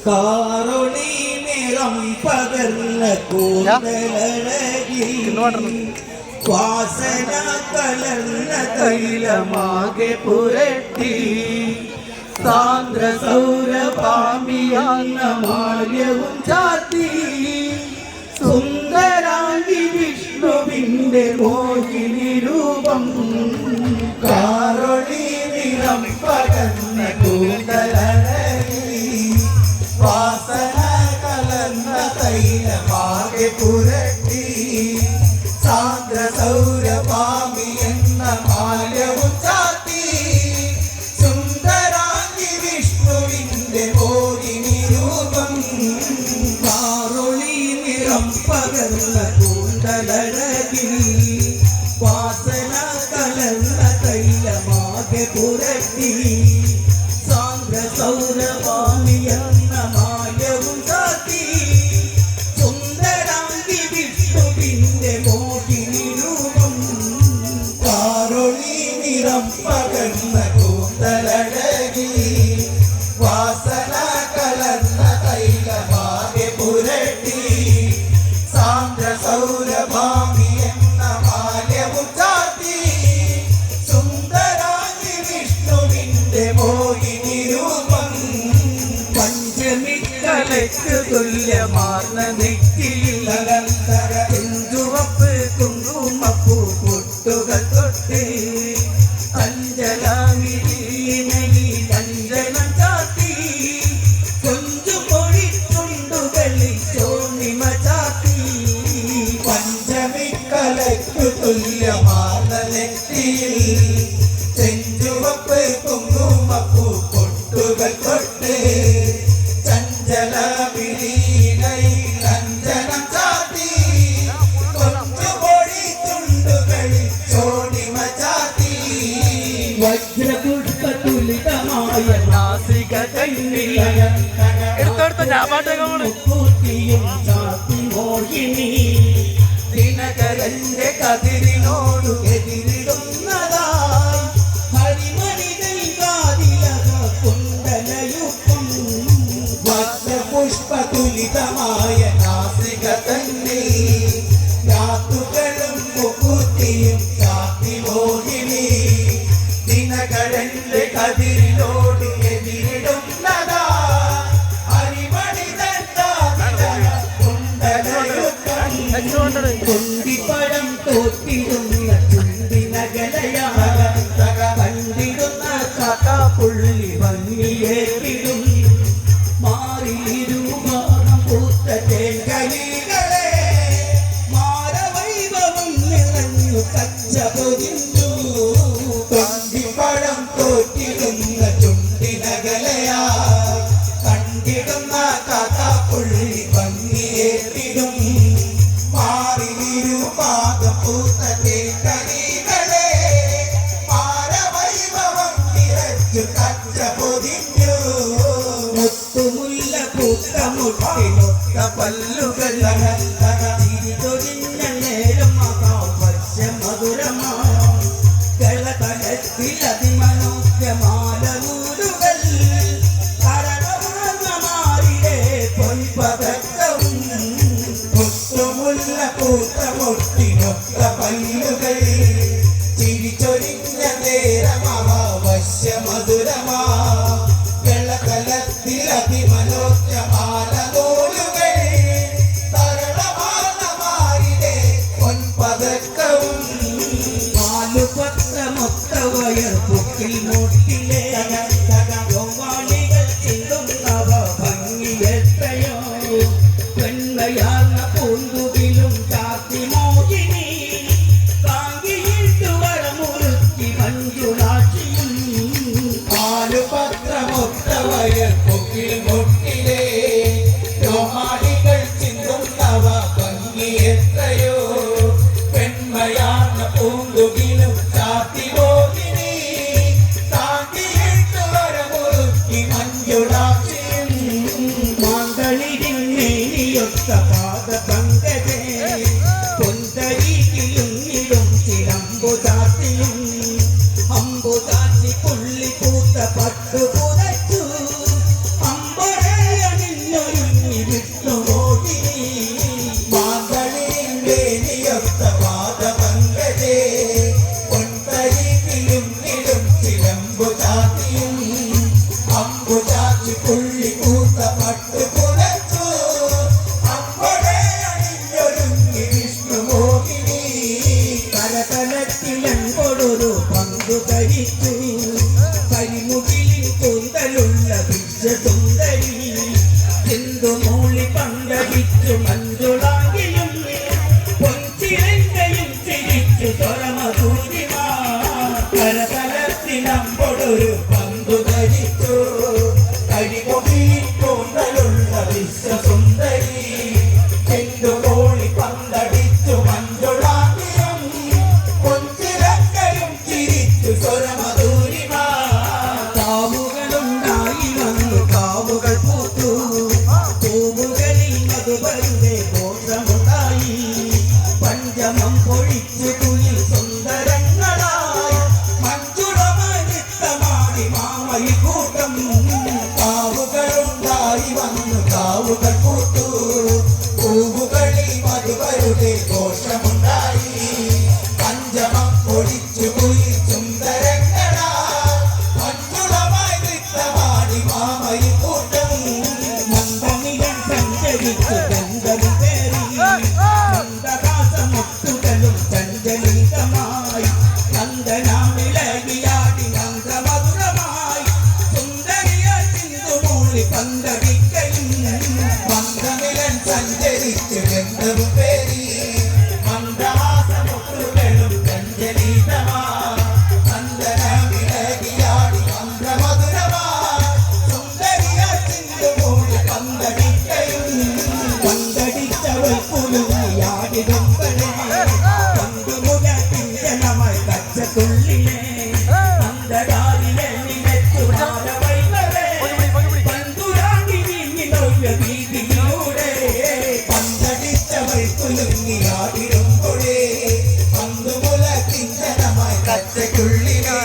കാറൊളി നിറം പകർന്ന കൂന്തലഴകിൽ വാസന കലർന്ന തൈലമാകെ പുരട്ടി സാന്ദ്ര സൗരഭാമിയാന്ന മാല്യവും ചാത്തി സുന്ദരാംഗി വിഷ്ണുവിന്റെ മോഹിനി രൂപം കാറൊളി നിറം പകർന്ന കൂന്തലഴകിൽ വാസന കലർന്ന തൈലമാകെ പുരട്ടി സാന്ദ്ര സൗരഭാമി എന്ന മാല്യവും ചാത്തി സുന്ദരാംഗി വിഷ്ണുവിന്റെ മോഹിനി രൂപം കാറൊളി നിറം പകർന്ന കൂന്തലഴകിൽ വാസന കലർന്ന തൈലമാകെ പുരട്ടി സാന്ദ്ര സൗരഭാമി എന്ന മാല്യവും ചാത്തി സുന്ദരാംഗി വിഷ്ണുവിന്റെ മോഹിനി രൂപം കാറൊളി നിറം പകർന്ന കൂന്തലഴകിൽ വാസന കലർന്ന തൈലമാകെ പുരട്ടി സാന്ദ്ര സൗരഭാമി എന്ന മാല്യവും ചാത്തി സുന്ദരാംഗി വിഷ്ണുവിന്റെ മോഹിനി രൂപം പഞ്ചമിക്കലയ്ക്ക് തുല്യമാർന്ന നെറ്റിയിൽ ചുവപ്പ് കുങ്കുമപ്പൂ പൊട്ടുകൾ തൊട്ട് അഞ്ജലാമിരീനയിൽ അഞ്ജനം ചാത്തി കൊഞ്ചുപൊഴി ചുണ്ടുകളിൽ ചോണിമ ചാത്തി പഞ്ചമിക്കലയ്ക്ക് തുല്യമാർന്ന നെറ്റിയിൽ ചെഞ്ചുവപ്പ് കുങ്കുമപ്പൂ പൊട്ടുകൾ തൊട്ട് ചഞ്ചലമിരീനയിൽ അഞ്ജനം ചാത്തി കൊഞ്ചുപൊഴി ചുണ്ടുകളിൽ ചോണിമ ചാത്തി വജ്രപുഷ്പതുലിതമായ നാസിക കണ്ണിൽ പൂത്തിയും ചാത്തി മോഹിനി ദിനകരന്റെ കതിരിനോടു എതിരിടുന്നതായി ഹരിമണികൾ കാതിലക കുണ്ടലയുപ്പം വജ്രപുഷ്പതുലിതമായ നാസിക കണ്ണിൽ രാത്തുകളും പൂത്തിയും ചാത്തി മോഹിനി ദിനകരന്റെ കതിരിനോട് എതിരിടുന്നതാ ഹരിമണിതൻ കാതിലക കുണ്ടലയുപ്പം കുന്തിപ്പഴം തോറ്റിടുന്ന ചുണ്ടിനകലയാക കണ്ടിടുന്ന കാക്കാപ്പുള്ളി ഭംഗിയേറിടും മാറിയിരുഭാഗം പൂത്ത തേങ്കലികളെ മാരവൈഭവം നിറഞ്ഞു കച്ച പൊതിഞ്ഞു കുന്തിപ്പഴം തോറ്റിടുന്ന ചുണ്ടിനകലയാ കണ്ടിടുന്ന കാക്കാപ്പുള്ളി ഭംഗിയേറിടും മാറിയിരുഭാഗം പൂത്ത തേങ്കലികളെ മാരവൈഭവം നിറഞ്ഞു കച്ച പൊതിഞ്ഞു മുത്തുമുല്ല പൂത്ത മുട്ടിനൊത്ത പല്ലുകൾ തിരിതൊഴിഞ്ഞ നേരം മഹാവശ്യ മധുരമാ കളതലത്തിൽ അതിമനോജ്ഞമാല നൂലുകൾ കരകമാറിടെ പൊൻപതക്കവും മുത്തുമുല്ല പൂത്ത മുട്ടിനൊത്ത പല്ലുകൾ തിരിച്ചൊഴിഞ്ഞ നേരം മഹാവശ്യ മധുരമാ വെള്ളകലത്തിൽ അതിമനോജ്ഞമാല നൂലുകൾ തരളമാർന്നമാരിടെ പൊൻപതക്കവും നാലുപത്രമൊത്ത വയർ പൊക്കിൽ മോട്ടിലെ ോവാളികൾ ചിന്തുന്നവ ഭംഗിയെത്രയോ പെൺമയാർന്ന പൂന്തുകിലും ചാത്തി മോഹിനി കാങ്കിയിട്ടു വരമുറുക്കി മഞ്ജുളാക്ഷിയും നാലുപത്രമൊത്ത വയർ പൊക്കിൽ ചാച്ചി പുള്ളി കൂത്ത പട്ട് പുലച്ചു അമ്പടെ അണിഞ്ഞൊരുങ്ങി വിഷ്ണുമോഹിനി കരതലത്തിലൊരു പങ്കു ധരിച്ചു കരിമുകിലിൽ കൂന്തലുള്ള വിശ്വസുന്ദരി സിന്ധുമൂളി പന്തടിച്ചു മഞ്ജുളാങ്കിലും പൊൻചിരങ്കയും ചിരിച്ചു സ്വരമധൂരിമാ കരതലത്തിലൊരു പങ്കു ധരിച്ചു കരിമുകിലിൽ കൂന്തലുള്ള വിശ്വസുന്ദരി സിന്ധുമൂളി പന്തടിച്ചു മഞ്ജുളാങ്കിലും പൊൻചിരങ്കയും ചിരിച്ചു സ്വരമധൂരിമാ കാവുകളുണ്ടായി വന്നു കാവുകൾ പൂത്തു പൂവുകളിൽ മധുപരുടെ ഘോഷമുണ്ടായി പഞ്ചമം പൊഴിച്ചു കുളിൽ സുന്ദരങ്ങളായി മഞ്ജുളമനിത്തമാടി മാമയി കൂട്ടം കാവുകളുണ്ടായി വന്നു കാവുകൾ പൂത്തു പൂവുകളിൽ മധുപരുടെ ഘോഷമുണ്ടായി പഞ്ചമം പൊഴിച്ചു കുളിൽ സുന്ദരങ്ങളായി മഞ്ജുളമായി നൃത്തമാടി മാമയി കൂട്ടം മന്ദനിലൻ സഞ്ചരിച്ചു ഗന്ധവും പേറി മന്ദഹാസമുട്ടുകളും ചഞ്ചലിതമായി നന്ദനാമിളകിയാടി നന്ദമധുരമായി സുന്ദരിയ ചിന്തുമൂളി പന്തടിക്കയും മന്ദനിലൻ സഞ്ചരിച്ചു ഗന്ധവും പേറി മന്ദഹാസമുട്ടുകളും ചഞ്ചലിതമായി നന്ദനാമിളകിയാടി നന്ദമധുരമായി സുന്ദരിയ ചിന്തുമൂളി പന്തടിക്കയും പന്തടിച്ചവൾ കുലുങ്ങിയാടിടുമ്പഴേ പന്തുമുഖത്തിഞ്ചനമായി കച്ചത്തുള്ളിലെ അന്ധകാരിലെ നിലച്ചു മാറവൈവരേ പന്തുരാടി നീങ്ങി നവ്യ വീതിയിലൂടെ പന്തടിച്ചവൾ കുലുങ്ങിയാടിടുമ്പോഴേ പന്തുമുഖത്തിഞ്ചനമായി കച്ചത്തുള്ളിലെ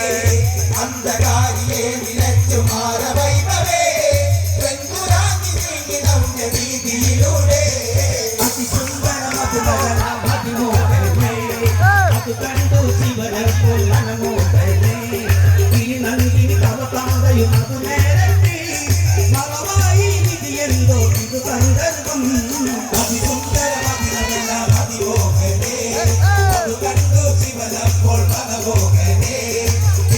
അന്ധകാരിലെ നിലച്ചു മാറവൈവരേ പന്തുരാടി നീങ്ങി നവ്യ വീതിയിലൂടെ അത് കണ്ടു ശിവനപ്പോൾ മനമോഹരേ ഇനി നന്ദിനി തവകാതയും അതു നേരത്തെ മറവായി വിധിയെന്തോ ഇത് സന്ദർഭം അതിസുന്ദരമതിനെല്ലാം അതിമോഹരേ അത് കണ്ടു ശിവനപ്പോൾ മനമോഹരേ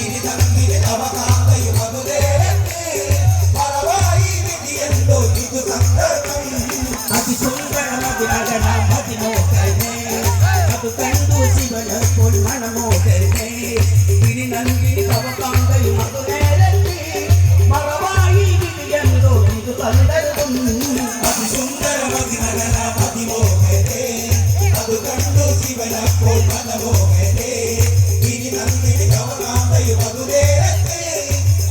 ഇനി നന്ദിനി തവകാതയും അതു നേരത്തെ മറവായി വിധിയെന്തോ ഇത് സന്ദർഭം അതിസുന്ദരമതിനെല്ലാം അതിമോഹരേ അത് കണ്ടു ശിവനപ്പോൾ മനമോഹരേ ഇനി നന്ദിനി തവകാന്തയും അതു നേരത്തെ മറവായി വിധിയെന്തോ ഇത് സന്ദർഭം അതിസുന്ദരമതിനെല്ലാം അതിമോഹരേ അത് കണ്ടു ശിവനപ്പോൾ മനമോഹരേ ഇനി നന്ദിനി തവകാന്തയും അതു നേരത്തെ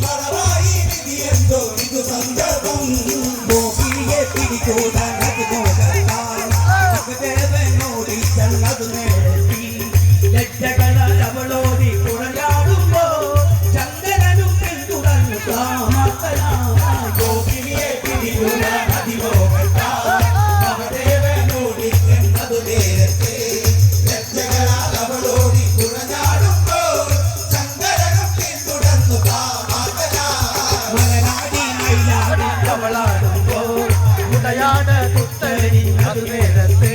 മറവായി വിധിയെന്തോ ഇത് സന്ദർഭം മോഹിനിയെ പിടികൂടാൻ അതിമോഹത്താൽ ദേവനോടി ചെന്നതു നേരത്തി ലജ്ജകളാൽ അവളോടി കുറഞ്ഞാടുമ്പോ ചന്ദ്രനും പിന്തുടർന്നു കാമത്തനായി ഗോപിനിയെ പിടികൂടാൻ അതിമോഹത്താൽ ദേവനോടി ചെന്നതു നേരത്തെ ലജ്ജകളാൽ അവളോടി കുറഞ്ഞാടുമ്പോ ചന്ദ്രനും പിന്തുടർന്നു കാമത്തനായി മലനാടി മയിലാടി അവളാടുമ്പോ ഉടയാട പുത്തരി അത് നേരത്ത്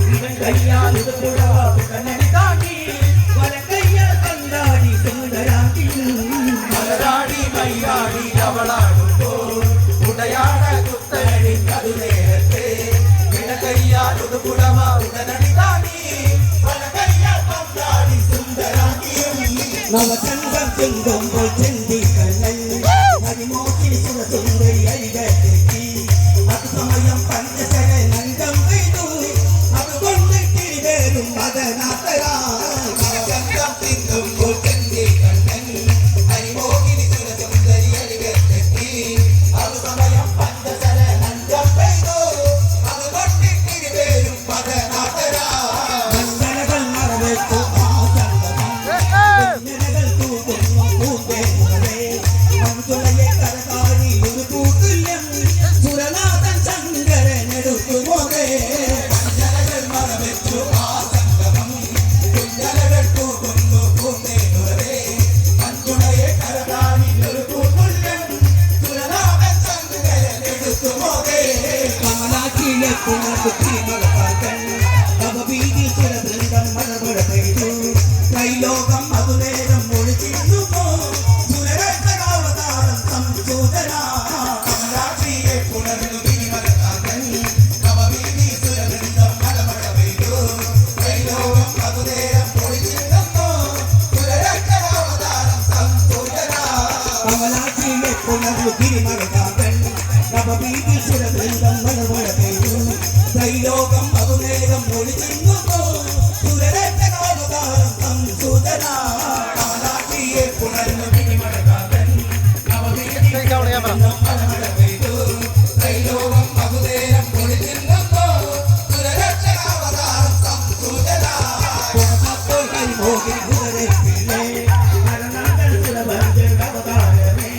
ഇവൻ കയ്യാലിത് പുഴവ കണ്ണടി താണ്ടി വലങ്കയ്യ കണ്ടാടി സുന്ദരാണ്ടി മലനാടി മയിലാടി അവളാടുമ്പോൾ ഉടയാട പുത്തരി അത് നേരത്ത് ഇവൻ കയ്യാലിത് പുഴവ ഉടനടി താണ്ടി വലങ്കയ്യ കണ്ടാടി സുന്ദരാണ്ടിയും നവചന്ദ്രം ചെങ്കുമ്പോൾ ചെന്തി കണ്ണൻ ഹരിമോഹിനി സുരസുന്ദരി അരികെത്തി അത് സമയം പഞ്ചശര നങ്കം പെയ്തു അതുകൊണ്ട് തിരിവേറും മദനാഥരായി നവചന്ദ്രം ചെങ്കുമ്പോൾ ചെന്തി കണ്ണൻ ഹരിമോഹിനി സുരസുന്ദരി അരികെത്തി അത് സമയം പഞ്ചശര നങ്കം പെയ്തു അതുകൊണ്ട് തിരിവേറും മദനാഥരായി മന്ദനകൾ മറവേറ്റു ആ സംഗമം തൂകുന്നു പൂന്തേ മുഖമേ മഞ്ജുളയെ കരകാരി ഒരു പൂത്തുല്യം സുരനാഥൻ ശങ്കരനെടുത്തു പോകേ ജനകൾ മറവെച്ചു ആ സംഗമം കുഞ്ഞലകൾ തൂകുന്നു പൂന്തേ മുഖമേ മഞ്ജുളയെ കരകാരി ഒരു പൂത്തുല്യം സുരനാഥൻ വിഷ്ണുമോഹേ കമലാക്കിലെ പുനർത്തി മലപാർക്കൻ നവവീതി സുരവൃന്ദം മലമഴ പെയ്തു ത്രൈലോകം മധുനേരം ഒളിച്ചിരുന്നു സുരരത്നകാവതാരം സംസൂതന കമലാക്ഷിയെ പുണർന്നു ഗിരിമലകാന്തൻ നവവീതി സുരവൃന്ദം മലമഴ പെയ്തു ത്രൈലോകം മധുനേരം പൊളിച്ചിരുന്നു സുരരത്നകാവതാരം സംസൂതന കമലാക്കിലെ പുനർത്തി ഗിരിമലകാന്തൻ നവവീതി സുരവൃന്ദം മലമഴ പെയ്തു ത്രൈലോകം മധുനേരം ഒളിച്ചിരുന്നു സുരരത്നകാവതാരം സംസൂതന കമലാക്ഷിയെ പുണർന്നു ഗിരിമലകാന്തൻ നവവീതി സുരവൃന്ദം മലമഴ പെയ്തു ത്രൈലോകം മധുനേരം പൊളിച്ചിരുന്നു സുരരത്നകാവതാരം സംസൂതന അപ്പോൾ ഹരിമോഹിനി ഉദരത്തിലെ ഹരനന്ദൻ സുരഭഞ്ജൻ അവതാരമേ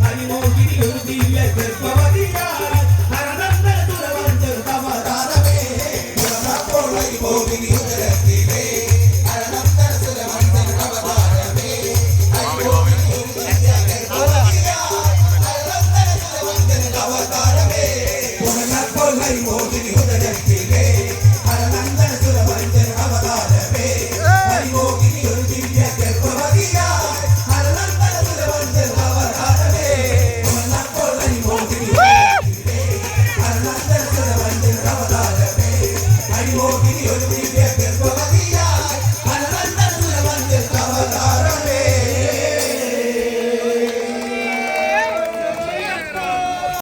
ഹരിമോഹിനി ഒരു ദിവ്യ ഗർഭവതിയായി ഹരനന്ദൻ സുരഭഞ്ജൻ അവതാരമേ പുറമപ്പോൾ ഹരിമോഹിനി ഉദരത്തിലെ ഹരനന്ദന സുരവന്ദന അവതാരമേ ഹരിമോഹിനി ഒരു ദിവ്യ ഗർഭവതിയായി ഹരനന്ദന സുരവന്ദന അവതാരമേ